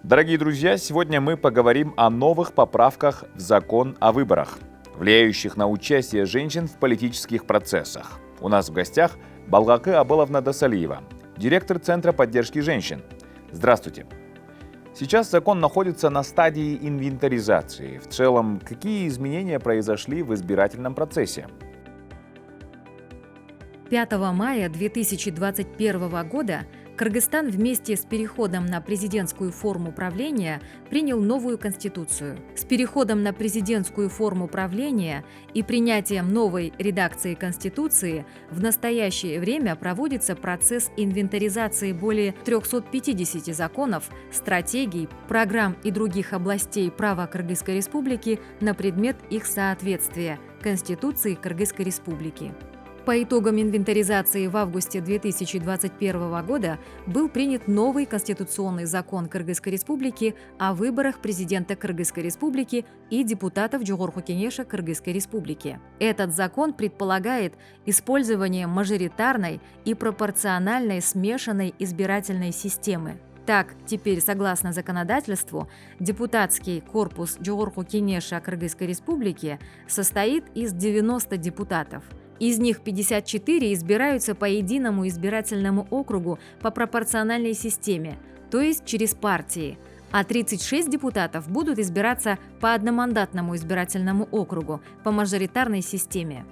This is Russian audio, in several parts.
Дорогие друзья, сегодня мы поговорим о новых поправках в закон о выборах, влияющих на участие женщин в политических процессах. У нас в гостях Балгакы Абыловна Досалиева, директор Центра поддержки женщин. Здравствуйте. Сейчас закон находится на стадии инвентаризации. В целом, какие изменения произошли в избирательном процессе? 5 мая 2021 года Кыргызстан вместе с переходом на президентскую форму правления принял новую конституцию. С переходом на президентскую форму правления и принятием новой редакции конституции в настоящее время проводится процесс инвентаризации более 350 законов, стратегий, программ и других областей права Кыргызской Республики на предмет их соответствия Конституции Кыргызской Республики. По итогам инвентаризации в августе 2021 года был принят новый конституционный закон Кыргызской Республики о выборах президента Кыргызской Республики и депутатов Жогорку Кенеша Кыргызской Республики. Этот закон предполагает использование мажоритарной и пропорциональной смешанной избирательной системы. Так, теперь, согласно законодательству, депутатский корпус Жогорку Кенеша Кыргызской Республики состоит из 90 депутатов. Из них 54 избираются по единому избирательному округу по пропорциональной системе, то есть через партии, а 36 депутатов будут избираться по одномандатному избирательному округу по мажоритарной системе.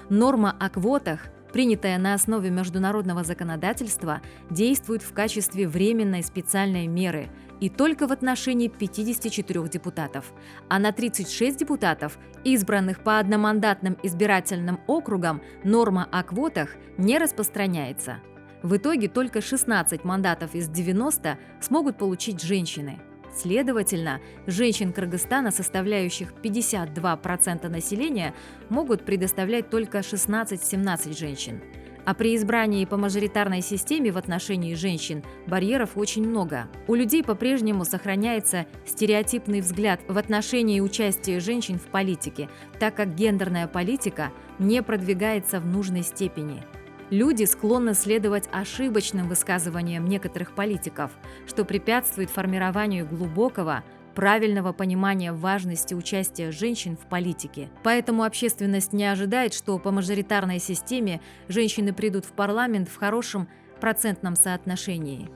Норма о квотах, принятая на основе международного законодательства, действует в качестве временной специальной меры и только в отношении 54 депутатов, а на 36 депутатов, избранных по одномандатным избирательным округам, норма о квотах не распространяется. В итоге только 16 мандатов из 90 смогут получить женщины. Следовательно, женщин Кыргызстана, составляющих 52% населения, могут предоставлять только 16-17 женщин. А при избрании по мажоритарной системе в отношении женщин барьеров очень много. У людей по-прежнему сохраняется стереотипный взгляд в отношении участия женщин в политике, так как гендерная политика не продвигается в нужной степени. Люди склонны следовать ошибочным высказываниям некоторых политиков, что препятствует формированию глубокого, правильного понимания важности участия женщин в политике. Поэтому общественность не ожидает, что по мажоритарной системе женщины придут в парламент в хорошем процентном соотношении.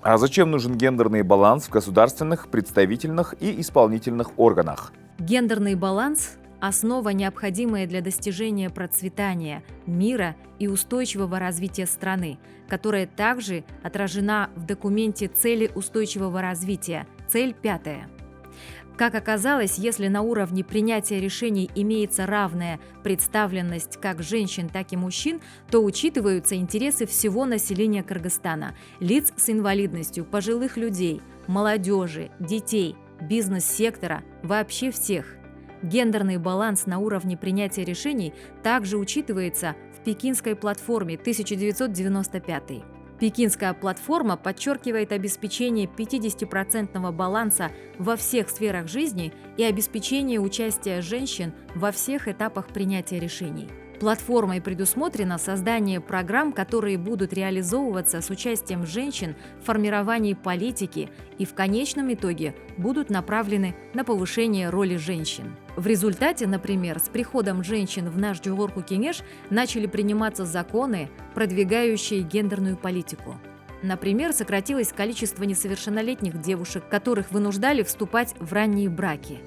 А зачем нужен гендерный баланс в государственных, представительных и исполнительных органах? Гендерный баланс – основа, необходимая для достижения процветания, мира и устойчивого развития страны, которая также отражена в документе «Цели устойчивого развития», цель 5. Как оказалось, если на уровне принятия решений имеется равная представленность как женщин, так и мужчин, то учитываются интересы всего населения Кыргызстана, лиц с инвалидностью, пожилых людей, молодежи, детей, бизнес-сектора, вообще всех. Гендерный баланс на уровне принятия решений также учитывается в Пекинской платформе 1995. Пекинская платформа подчеркивает обеспечение 50% баланса во всех сферах жизни и обеспечение участия женщин во всех этапах принятия решений. Платформой предусмотрено создание программ, которые будут реализовываться с участием женщин в формировании политики и в конечном итоге будут направлены на повышение роли женщин. В результате, например, с приходом женщин в наш Жогорку Кенеш начали приниматься законы, продвигающие гендерную политику. Например, сократилось количество несовершеннолетних девушек, которых вынуждали вступать в ранние браки.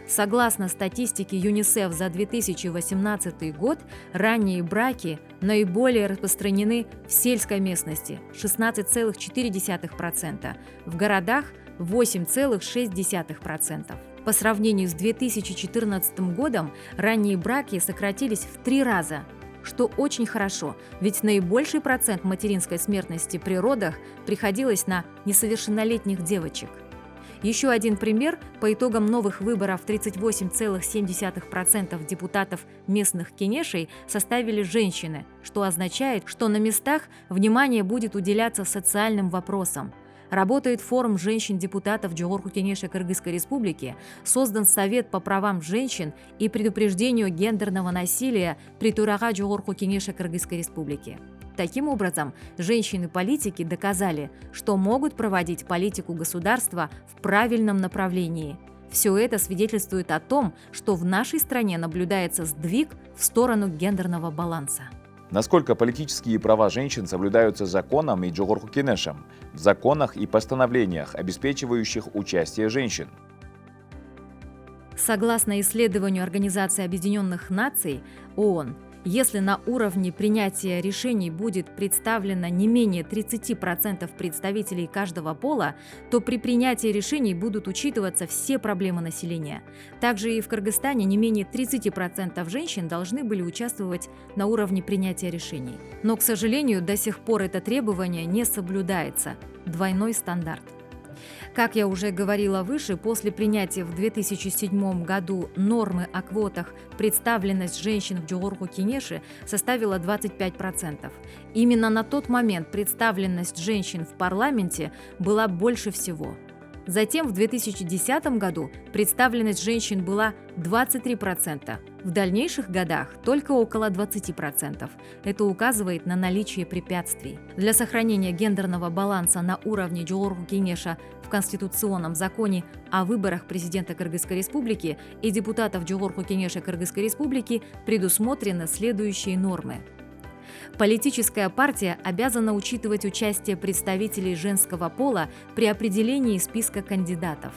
Согласно статистике ЮНИСЕФ за 2018 год, ранние браки наиболее распространены в сельской местности – 16,4%, в городах – 8,6%. По сравнению с 2014 годом ранние браки сократились в 3 раза, что очень хорошо, ведь наибольший процент материнской смертности при родах приходилось на несовершеннолетних девочек. Еще один пример: по итогам новых выборов 38,7% депутатов местных кенешей составили женщины, что означает, что на местах внимание будет уделяться социальным вопросам. Работает форум женщин-депутатов Жогорку Кенеша Кыргызской Республики, создан Совет по правам женщин и предупреждению гендерного насилия при Турага Жогорку Кенеша Кыргызской Республики. Таким образом, женщины-политики доказали, что могут проводить политику государства в правильном направлении. Все это свидетельствует о том, что в нашей стране наблюдается сдвиг в сторону гендерного баланса. Насколько политические права женщин соблюдаются законом и Джогорху Кенешем, в законах и постановлениях, обеспечивающих участие женщин? Согласно исследованию Организации Объединенных Наций ООН, если на уровне принятия решений будет представлено не менее 30% представителей каждого пола, то при принятии решений будут учитываться все проблемы населения. Также и в Кыргызстане не менее 30% женщин должны были участвовать на уровне принятия решений. Но, к сожалению, до сих пор это требование не соблюдается. Двойной стандарт. Как я уже говорила выше, после принятия в 2007 году нормы о квотах представленность женщин в Джогорху Кенеше составила 25%. Именно на тот момент представленность женщин в парламенте была больше всего. Затем в 2010 году представленность женщин была 23%. В дальнейших годах только около 20%. Это указывает на наличие препятствий. Для сохранения гендерного баланса на уровне Джогорху Кенеша в Конституционном законе о выборах президента Кыргызской Республики и депутатов Джогорху Кенеша Кыргызской Республики предусмотрены следующие нормы. Политическая партия обязана учитывать участие представителей женского пола при определении списка кандидатов.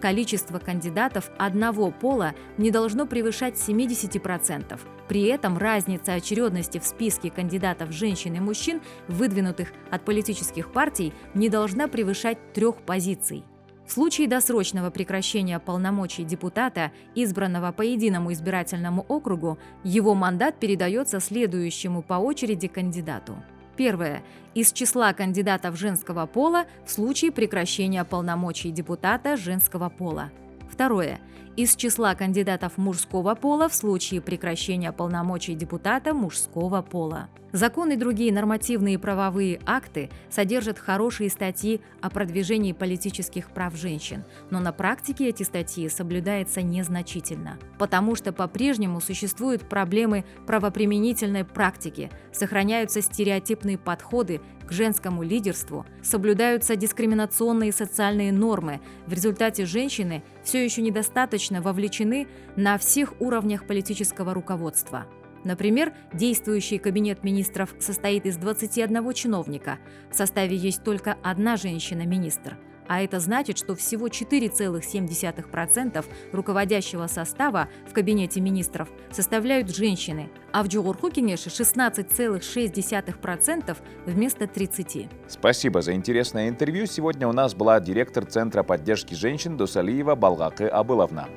Количество кандидатов одного пола не должно превышать 70%. При этом разница очередности в списке кандидатов женщин и мужчин, выдвинутых от политических партий, не должна превышать 3 позиций. В случае досрочного прекращения полномочий депутата, избранного по единому избирательному округу, его мандат передается следующему по очереди кандидату. Первое. Из числа кандидатов женского пола в случае прекращения полномочий депутата женского пола. Второе. Из числа кандидатов мужского пола в случае прекращения полномочий депутата мужского пола. Закон и другие нормативные правовые акты содержат хорошие статьи о продвижении политических прав женщин, но на практике эти статьи соблюдаются незначительно, потому что по-прежнему существуют проблемы правоприменительной практики, сохраняются стереотипные подходы к женскому лидерству, соблюдаются дискриминационные социальные нормы, в результате женщины все еще недостаточно вовлечены на всех уровнях политического руководства. Например, действующий кабинет министров состоит из 21 чиновника, в составе есть только одна женщина-министр, а это значит, что всего 4,7% руководящего состава в кабинете министров составляют женщины, а в Джогорху Кенеше 16,6% вместо 30%. Спасибо за интересное интервью. Сегодня у нас была директор Центра поддержки женщин Досалиева Балгакы Абыловна.